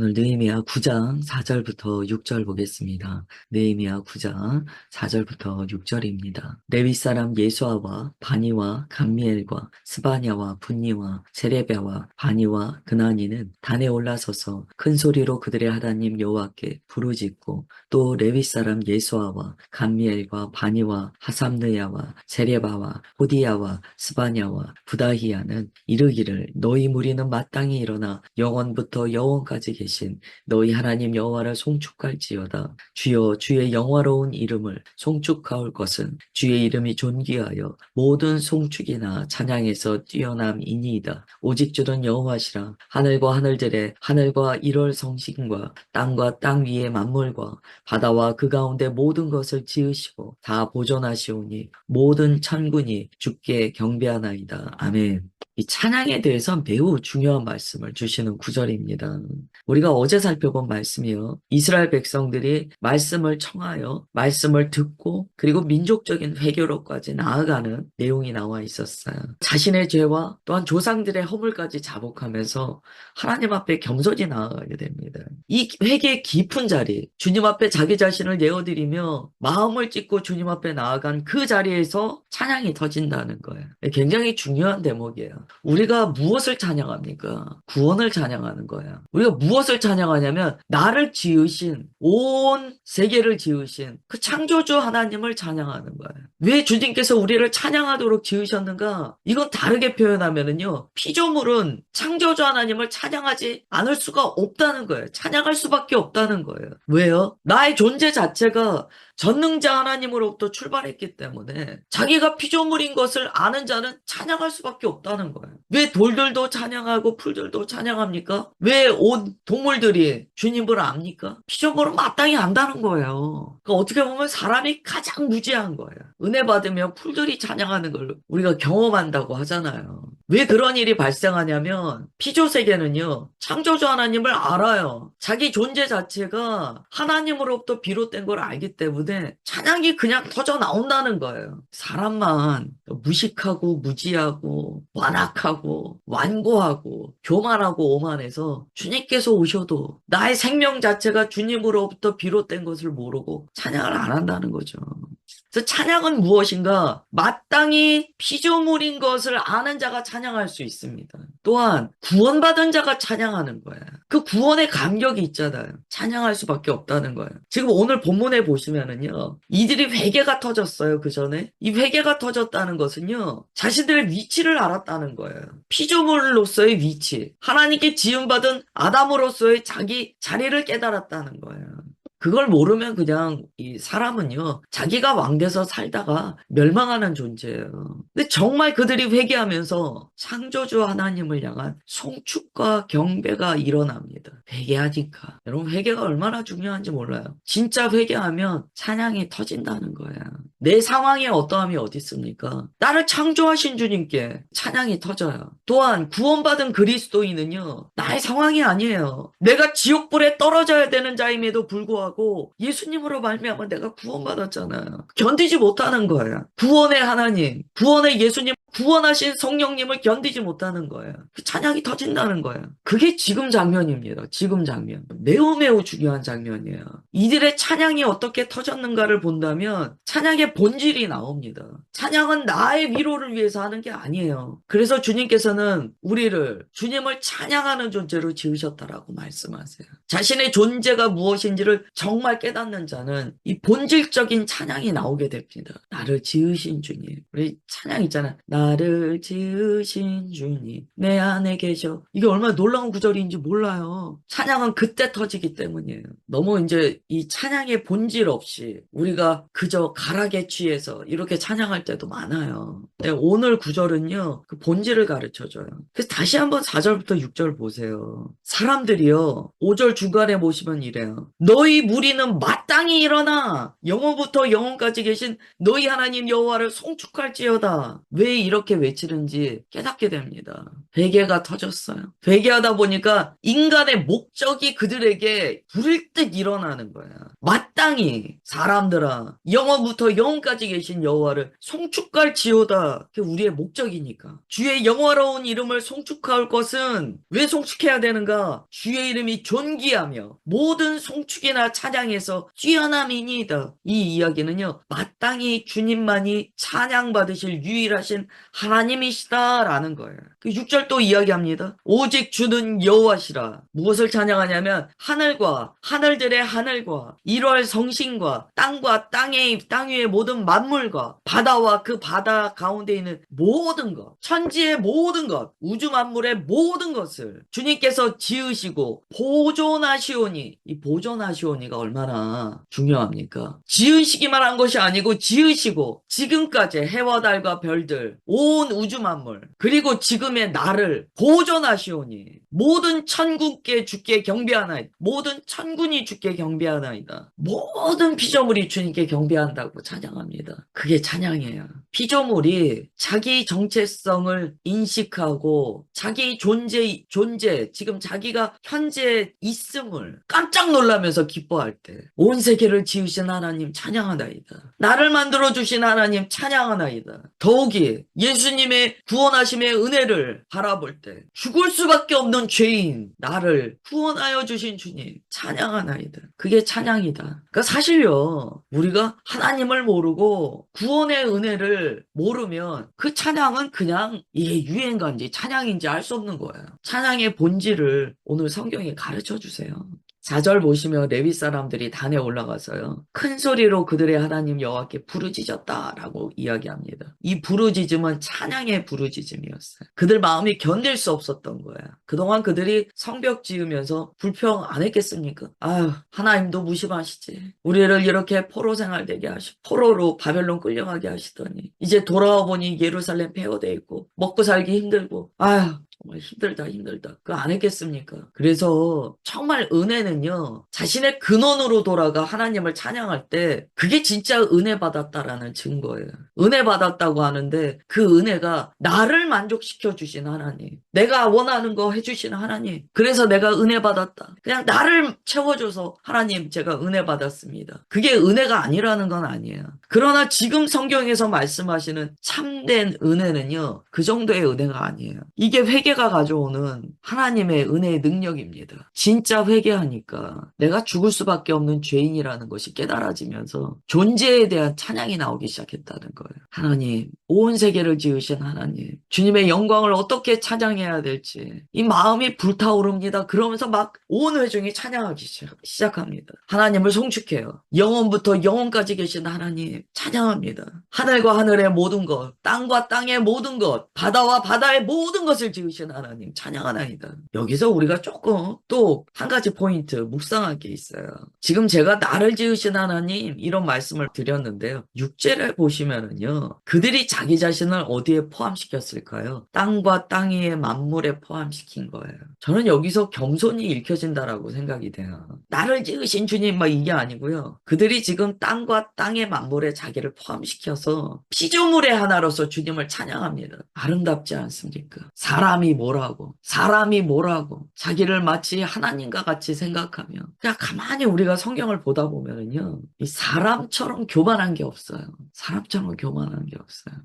오늘 느헤미야 9장 4절부터 6절 보겠습니다. 느헤미야 9장 4절부터 6절입니다. 레위 사람 예수아와 바니와 감미엘과 스바냐와 분니와 세레비아와 바니와 그나니는 단에 올라서서 큰 소리로 그들의 하나님 여호와께 부르짖고 또 레위 사람 예수아와 감미엘과 바니와 하삼느야와 세레바와 호디야와 스바냐와 부다히야는 이르기를 너희 무리는 마땅히 일어나 영원부터 영원까지 계신 너희 하나님 여호와를 송축할지어다. 주여 주의 영화로운 이름을 송축하올 것은 주의 이름이 존귀하여 모든 송축이나 찬양에서 뛰어남이니이다. 오직 주는 여호와시라. 하늘과 하늘들의 하늘과 일월 성신과 땅과 땅 위의 만물과 바다와 그 가운데 모든 것을 지으시고 다 보존하시오니 모든 천군이 주께 경배하나이다. 아멘. 이 찬양에 대해서 매우 중요한 말씀을 주시는 구절입니다. 우리가 어제 살펴본 말씀이요. 이스라엘 백성들이 말씀을 청하여 말씀을 듣고 그리고 민족적인 회개로까지 나아가는 내용이 나와 있었어요. 자신의 죄와 또한 조상들의 허물까지 자복하면서 하나님 앞에 겸손히 나아가게 됩니다. 이 회개의 깊은 자리, 주님 앞에 자기 자신을 내어드리며 마음을 찢고 주님 앞에 나아간 그 자리에서 찬양이 터진다는 거예요. 굉장히 중요한 대목이에요. 우리가 무엇을 찬양합니까? 구원을 찬양하는 거야. 우리가 무엇을 찬양하냐면 나를 지으신 온 세계를 지으신 그 창조주 하나님을 찬양하는 거예요. 왜 주님께서 우리를 찬양하도록 지으셨는가? 이건 다르게 표현하면은요. 피조물은 창조주 하나님을 찬양하지 않을 수가 없다는 거예요. 찬양할 수밖에 없다는 거예요. 왜요? 나의 존재 자체가 전능자 하나님으로부터 출발했기 때문에 자기가 피조물인 것을 아는 자는 찬양할 수밖에 없다는 거예요. 왜 돌들도 찬양하고 풀들도 찬양합니까? 왜 온 동물들이 주님을 압니까? 피조물은 마땅히 안다는 거예요. 그러니까 어떻게 보면 사람이 가장 무지한 거예요. 은혜 받으면 풀들이 찬양하는 걸 우리가 경험한다고 하잖아요. 왜 그런 일이 발생하냐면 피조세계는요. 창조주 하나님을 알아요. 자기 존재 자체가 하나님으로부터 비롯된 걸 알기 때문에 찬양이 그냥 터져 나온다는 거예요. 사람만 무식하고 무지하고 완악하고 완고하고 교만하고 오만해서 주님께서 오셔도 나의 생명 자체가 주님으로부터 비롯된 것을 모르고 찬양을 안 한다는 거죠. 그래서 찬양은 무엇인가? 마땅히 피조물인 것을 아는 자가 찬양할 수 있습니다. 또한 구원받은 자가 찬양하는 거야. 그 구원의 감격이 있잖아요. 찬양할 수밖에 없다는 거예요. 지금 오늘 본문에 보시면은요. 이들이 회개가 터졌어요. 그 전에. 이 회개가 터졌다는 것은요. 자신들의 위치를 알았다는 거예요. 피조물로서의 위치. 하나님께 지음받은 아담으로서의 자기 자리를 깨달았다는 거예요. 그걸 모르면 그냥 이 사람은요, 자기가 왕돼서 살다가 멸망하는 존재예요. 근데 정말 그들이 회개하면서 창조주 하나님을 향한 송축과 경배가 일어납니다. 회개하니까. 여러분, 회개가 얼마나 중요한지 몰라요. 진짜 회개하면 찬양이 터진다는 거예요. 내 상황에 어떠함이 어디 있습니까? 나를 창조하신 주님께 찬양이 터져요. 또한 구원받은 그리스도인은요, 나의 상황이 아니에요. 내가 지옥불에 떨어져야 되는 자임에도 불구하고 예수님으로 말미암아 내가 구원받았잖아요. 견디지 못하는 거예요. 구원의 하나님, 구원의 예수님, 구원하신 성령님을 견디지 못하는 거예요. 그 찬양이 터진다는 거예요. 그게 지금 장면입니다. 지금 장면. 매우 매우 중요한 장면이에요. 이들의 찬양이 어떻게 터졌는가를 본다면 찬양의 본질이 나옵니다. 찬양은 나의 위로를 위해서 하는 게 아니에요. 그래서 주님께서는 우리를 주님을 찬양하는 존재로 지으셨다라고 말씀하세요. 자신의 존재가 무엇인지를 정말 깨닫는 자는 이 본질적인 찬양이 나오게 됩니다. 나를 지으신 주님. 우리 찬양 있잖아. 나를 지으신 주님 내 안에 계셔. 이게 얼마나 놀라운 구절인지 몰라요. 찬양은 그때 터지기 때문이에요. 너무 이제 이 찬양의 본질 없이 우리가 그저 가락에 취해서 이렇게 찬양할 때도 많아요. 네, 오늘 구절은요. 그 본질을 가르쳐줘요. 그래서 다시 한번 4절부터 6절 보세요. 사람들이요. 5절 중간에 보시면 이래요. 너희 무리는 마땅히 일어나 영원부터 영원까지 계신 너희 하나님 여호와를 송축할지어다. 왜 이렇게 외치는지 깨닫게 됩니다. 회개가 터졌어요. 회개하다 보니까 인간의 목적이 그들에게 불일 듯 일어나는 거야. 마땅히 사람들아 영원부터 영원까지 계신 여호와를 송축할지어다. 그게 우리의 목적이니까. 주의 영화로운 이름을 송축할 것은 왜 송축해야 되는가? 주의 이름이 존귀하며 모든 송축이나 찬양에서 뛰어남이니이다. 이 이야기는요, 마땅히 주님만이 찬양받으실 유일하신 하나님이시다라는 거예요. 그 6절 또 이야기합니다. 오직 주는 여호와시라. 무엇을 찬양하냐면 하늘과 하늘들의 하늘과 1월 성신과 땅과 땅 위의 모든 만물과 바다와 그 바다 가운데 있는 모든 것, 천지의 모든 것, 우주 만물의 모든 것을 주님께서 지으시고 보존하시오니, 이 보존하시오니가 얼마나 중요합니까? 지으시기만 한 것이 아니고 지으시고 지금까지 해와 달과 별들, 온 우주 만물, 그리고 지금의 나를 보존하시오니 모든 천군께 주께 경배하나이다. 모든 천군이 주께 경배하나이다. 모든 피조물이 주님께 경배한다고 찬양합니다. 그게 찬양이에요. 피조물이 자기 정체성을 인식하고 자기 존재, 지금 자기가 현재 있음을 깜짝 놀라면서 기뻐할 때 온 세계를 지으신 하나님 찬양하나이다. 나를 만들어주신 하나님 찬양하나이다. 더욱이 예수님의 구원하심의 은혜를 바라볼 때 죽을 수밖에 없는 죄인 나를 구원하여 주신 주님 찬양하나이다. 그게 찬양이다. 그러니까 사실요, 우리가 하나님을 모르고 구원의 은혜를 모르면 그 찬양은 그냥 이게 유행가인지 찬양인지 알 수 없는 거예요. 찬양의 본질을 오늘 성경에 가르쳐 주세요. 4절 보시면 레위 사람들이 단에 올라가서요, 큰 소리로 그들의 하나님 여호와께 부르짖었다라고 이야기합니다. 이 부르짖음은 찬양의 부르짖음이었어요. 그들 마음이 견딜 수 없었던 거야. 그동안 그들이 성벽 지으면서 불평 안 했겠습니까? 아유, 하나님도 무심하시지. 우리를 이렇게 포로 생활 되게 하시고 포로로 바벨론 끌려가게 하시더니 이제 돌아와 보니 예루살렘 폐허돼 있고 먹고 살기 힘들고 아유, 정말 힘들다. 그거 안 했겠습니까? 그래서 정말 은혜는요, 자신의 근원으로 돌아가 하나님을 찬양할 때 그게 진짜 은혜 받았다라는 증거예요. 은혜 받았다고 하는데 그 은혜가 나를 만족시켜 주신 하나님, 내가 원하는 거 해주신 하나님, 그래서 내가 은혜 받았다. 그냥 나를 채워줘서 하나님 제가 은혜 받았습니다. 그게 은혜가 아니라는 건 아니에요. 그러나 지금 성경에서 말씀하시는 참된 은혜는요, 그 정도의 은혜가 아니에요. 이게 회개가 가져오는 하나님의 은혜의 능력입니다. 진짜 회개하니까 내가 죽을 수밖에 없는 죄인이라는 것이 깨달아지면서 존재에 대한 찬양이 나오기 시작했다는 거예요. 하나님, 온 세계를 지으신 하나님, 주님의 영광을 어떻게 찬양해야 될지 이 마음이 불타오릅니다. 그러면서 막 온 회중이 찬양하기 시작합니다. 하나님을 송축해요. 영원부터 영원까지 계신 하나님 찬양합니다. 하늘과 하늘의 모든 것, 땅과 땅의 모든 것, 바다와 바다의 모든 것을 지으신 하나님 찬양하나이다. 여기서 우리가 조금 또 한 가지 포인트 묵상할 게 있어요. 지금 제가 나를 지으신 하나님 이런 말씀을 드렸는데요. 6절에 보시면은요, 그들이 자기 자신을 어디에 포함시켰을까요? 땅과 땅 위의 만물에 포함시킨 거예요. 저는 여기서 겸손이 읽혀진다라고 생각이 돼요. 나를 지으신 주님 막 이게 아니고요. 그들이 지금 땅과 땅의 만물에 자기를 포함시켜서 피조물의 하나로서 주님을 찬양합니다. 아름답지 않습니까? 사람이 뭐라고 자기를 마치 하나님과 같이 생각하며 그냥 가만히 우리가 성경을 보다 보면은요, 이 사람처럼 교만한 게 없어요.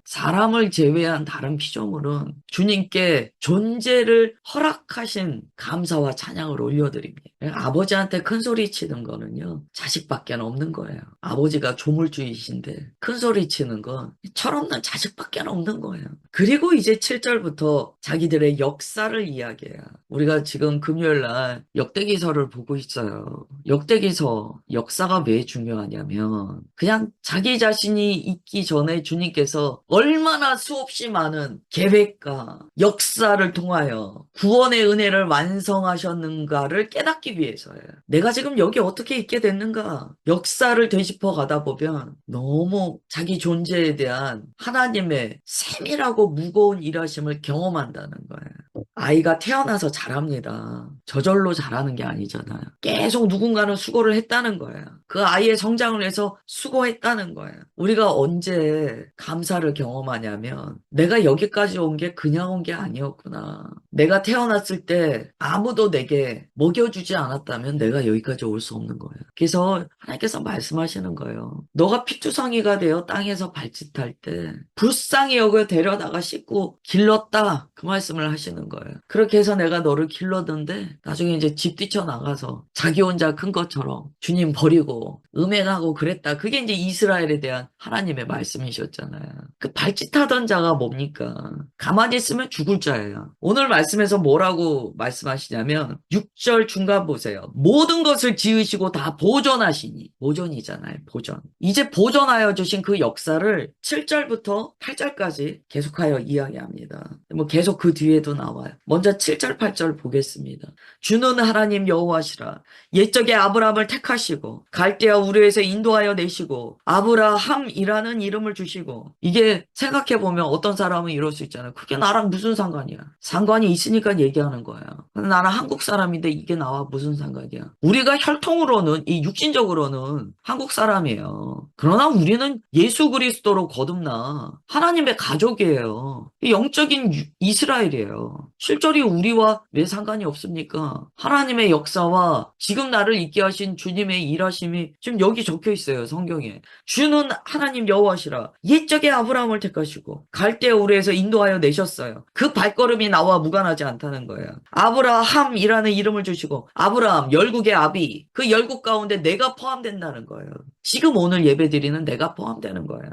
사람을 제외한 다른 피조물은 주님께 존재를 허락하신 감사와 찬양을 올려드립니다. 아버지한테 큰 소리 치는 거는요, 자식밖에 없는 거예요. 아버지가 조물주이신데 큰 소리 치는 건 철없는 자식밖에 없는 거예요. 그리고 이제 7절부터 자기들의 역사를 이야기해요. 우리가 지금 금요일 날 역대기서를 보고 있어요. 역대기서 역사가 왜 중요하냐면 그냥 자기 자신이 있기 전에 주님께서 얼마나 수없이 많은 계획과 역사를 통하여 구원의 은혜를 완성하셨는가를 깨닫기 위해서예요. 내가 지금 여기 어떻게 있게 됐는가? 역사를 되짚어 가다 보면 너무 자기 존재에 대한 하나님의 세밀하고 무거운 일하심을 경험한다는 거예요. 아이가 태어나서 자랍니다. 저절로 자라는 게 아니잖아요. 계속 누군가는 수고를 했다는 거예요. 그 아이의 성장을 위해서 수고했다는 거예요. 우리가 언제 감사를 경험하냐면 내가 여기까지 온 게 그냥 온 게 아니었구나. 내가 태어났을 때 아무도 내게 먹여주지 않았다면 내가 여기까지 올 수 없는 거예요. 그래서 하나님께서 말씀하시는 거예요. 너가 피투성이가 되어 땅에서 발짓할 때 불쌍히 여겨 데려다가 씻고 길렀다. 그 말씀을 하시는 거예요. 그렇게 해서 내가 너를 길렀는데 나중에 이제 집 뛰쳐나가서 자기 혼자 큰 것처럼 주님 버리고 음행하고 그랬다. 그게 이제 이스라엘에 대한 하나님의 말씀이셨잖아요. 그 발짓하던 자가 뭡니까? 가만히 있으면 죽을 자예요. 오늘 말씀에서 뭐라고 말씀하시냐면 6절 중간 보세요. 모든 것을 지으시고 다 보존하시니 보존이잖아요. 보존. 이제 보존하여 주신 그 역사를 7절부터 8절까지 계속하여 이야기합니다. 뭐 계속 그 뒤에도 나와요. 먼저 7절 8절 보겠습니다. 주는 하나님 여호와시라. 옛적에 아브라함을 택하시고 갈대아 우르에서 인도하여 내시고 아브라함이라는 이름을 주시고 이게 생각해보면 어떤 사람은 이럴 수 있잖아요. 그게 나랑 무슨 상관이야. 상관이 있으니까 얘기하는 거예요. 나는 한국 사람인데 이게 나와 무슨 상관이야. 우리가 혈통으로는 이 육신적으로는 한국 사람이에요. 그러나 우리는 예수 그리스도로 거듭나 하나님의 가족이에요. 영적인 이스라엘이에요. 실제로 우리와 왜 상관이 없습니까? 하나님의 역사와 지금 나를 있게 하신 주님의 일하심이 지금 여기 적혀 있어요. 성경에. 주는 하나님 여호와시라. 옛적에 아브라함을 택하시고 갈대아 우르에서 인도하여 내셨어요. 그 발걸음이 나와 무관하지 않다는 거예요. 아브라함이라는 이름을 주시고 아브라함 열국의 아비 그 열국 가운데 내가 포함된다는 거예요. 지금 오늘 예배드리는 내가 포함되는 거예요.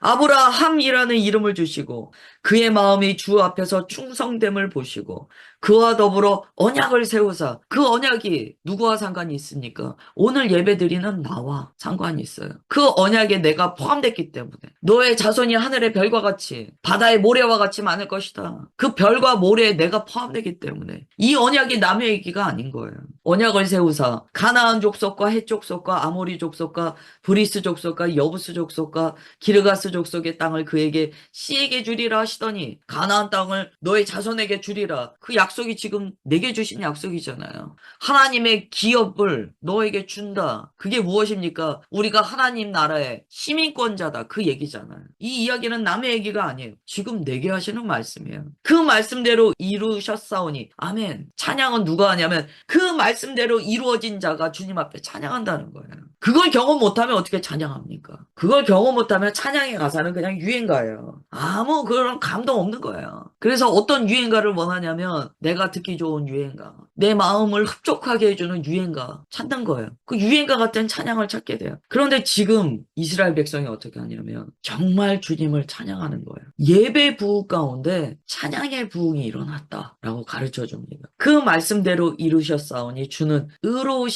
아브라함이라는 이름을 주시고 그의 마음이 주 앞에서 충성됨을 보시고 그와 더불어 언약을 세우사 그 언약이 누구와 상관이 있습니까? 오늘 예배드리는 나와 상관이 있어요. 그 언약에 내가 포함됐기 때문에 너의 자손이 하늘의 별과 같이 바다의 모래와 같이 많을 것이다. 그 별과 모래에 내가 포함되기 때문에 이 언약이 남의 얘기가 아닌 거예요. 언약을 세우사 가나안 족속과 헷 족속과 아모리 족속과 브리스 족속과 여부스 족속과 기르가스 족속의 땅을 그에게 씨에게 주리라 하시더니 가나안 땅을 너의 자손에게 주리라. 그 약속이 지금 내게 주신 약속이잖아요. 하나님의 기업을 너에게 준다. 그게 무엇입니까? 우리가 하나님 나라의 시민권자다. 그 얘기잖아요. 이 이야기는 남의 얘기가 아니에요. 지금 내게 하시는 말씀이에요. 그 말씀대로 이루셨사오니 아멘. 찬양은 누가 하냐면 그 말씀대로 이루어진 자가 주님 앞에 찬양한다는 거예요. 그걸 경험 못하면 어떻게 찬양합니까? 그걸 경험 못하면 찬양의 가사는 그냥 유행가예요. 아무 그런 감동 없는 거예요. 그래서 어떤 유행가를 원하냐면 내가 듣기 좋은 유행가, 내 마음을 흡족하게 해주는 유행가 찾는 거예요. 그 유행가 같은 찬양을 찾게 돼요. 그런데 지금 이스라엘 백성이 어떻게 하냐면 정말 주님을 찬양하는 거예요. 예배 부흥 가운데 찬양의 부흥이 일어났다라고 가르쳐 줍니다. 그 말씀대로 이루셨사오니 주는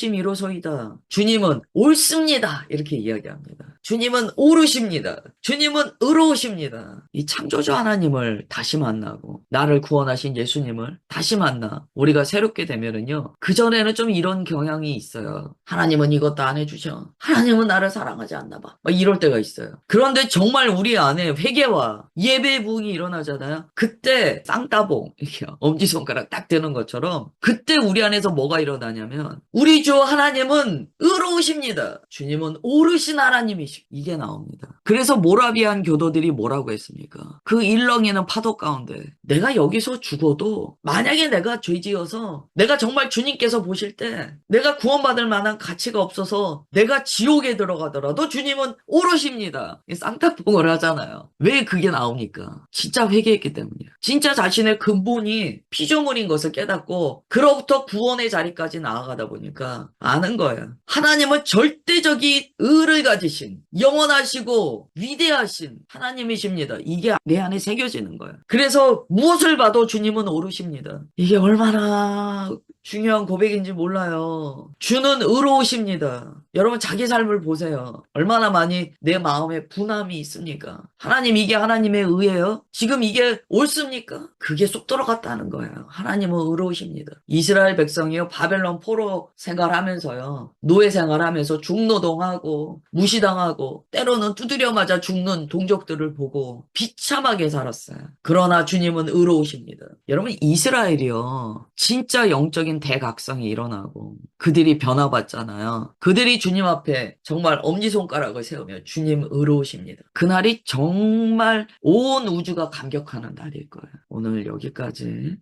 의로우심이로소이다. 주님은 옳습니다. 이렇게 이야기합니다. 주님은 옳으십니다. 주님은 의로우십니다. 이 창조주 하나님을 다시 만나고 나를 구원하신 예수님을 다시 만나 우리가 새롭게 되면은요. 그전에는 좀 이런 경향이 있어요. 하나님은 이것도 안 해주셔. 하나님은 나를 사랑하지 않나 봐. 막 이럴 때가 있어요. 그런데 정말 우리 안에 회개와 예배 부흥이 일어나잖아요. 그때 쌍따봉 이렇게 엄지손가락 딱 드는 것처럼 그때 우리 안에서 뭐가 일어나냐면 우리 주 하나님은 의로우십니다. 주님은 옳으신 하나님이십니다. 이게 나옵니다. 그래서 모라비안 교도들이 뭐라고 했습니까? 그 일렁이는 파도 가운데 내가 여기서 죽어도 만약에 내가 죄지어서 내가 정말 주님께서 보실 때 내가 구원받을 만한 가치가 없어서 내가 지옥에 들어가더라도 주님은 옳으십니다. 쌍따봉을 하잖아요. 왜 그게 나옵니까? 진짜 회개했기 때문이에요. 진짜 자신의 근본이 피조물인 것을 깨닫고 그로부터 구원의 자리까지 나아가다 보니까 아는 거예요. 하나님은 절대적인 의를 가지신 영원하시고 위대하신 하나님이십니다. 이게 내 안에 새겨지는 거예요. 그래서 무엇을 봐도 주님은 옳으십니다. 이게 얼마나 중요한 고백인지 몰라요. 주는 의로우십니다. 여러분 자기 삶을 보세요. 얼마나 많이 내 마음에 분함이 있습니까? 하나님 이게 하나님의 의예요? 지금 이게 옳습니까? 그게 쏙 들어갔다는 거예요. 하나님은 의로우십니다. 이스라엘 백성이요 바벨론 포로 생활하면서요 노예 생활하면서 중노동하고 무시당하고 때로는 두드려 맞아 죽는 동족들을 보고 비참하게 살았어요. 그러나 주님은 의로우십니다. 여러분 이스라엘이요 진짜 영적인 대각성이 일어나고 그들이 변화받잖아요. 그들이 주님 앞에 정말 엄지손가락을 세우며 주님 의로우십니다. 그날이 정말 온 우주가 감격하는 날일 거예요. 오늘 여기까지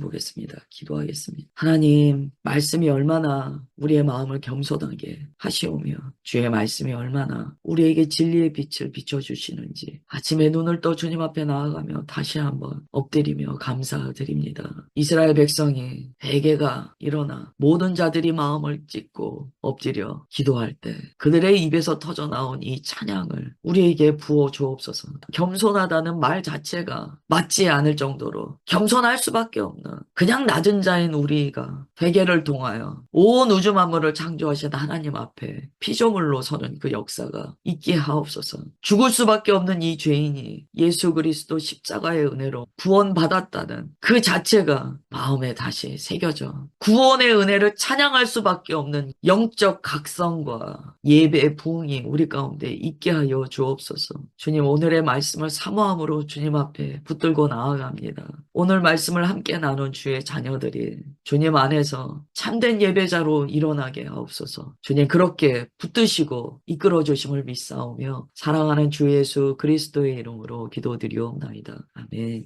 보겠습니다. 기도하겠습니다. 하나님 말씀이 얼마나 우리의 마음을 겸손하게 하시오며 주의 말씀이 얼마나 우리에게 진리의 빛을 비춰주시는지 아침에 눈을 떠 주님 앞에 나아가며 다시 한번 엎드리며 감사드립니다. 이스라엘 백성이 회개가 일어나 모든 자들이 마음을 찢고 엎드려 기도할 때 그들의 입에서 터져나온 이 찬양을 우리에게 부어 주옵소서. 겸손하다는 말 자체가 맞지 않을 정도로 겸손할 수밖에 없는 그냥 낮은 자인 우리가 회개를 통하여 온 우주 만물을 창조하신 하나님 앞에 피조물로 서는 그 역사가 있게 하옵소서. 죽을 수밖에 없는 이 죄인이 예수 그리스도 십자가의 은혜로 구원받았다는 그 자체가 마음에 다시 새겨져 구원의 은혜를 찬양할 수밖에 없는 영적 각성과 예배의 부흥이 우리 가운데 있게 하여 주옵소서. 주님 오늘의 말씀을 사모함으로 주님 앞에 붙들고 나아갑니다. 오늘 말씀을 함께 나눈 주의 자녀들이 주님 안에서 참된 예배자로 일어나게 하옵소서. 주님 그렇게 붙드시고 이끌어 주심을 믿사오며 사랑하는 주 예수 그리스도의 이름으로 기도드리옵나이다. 아멘.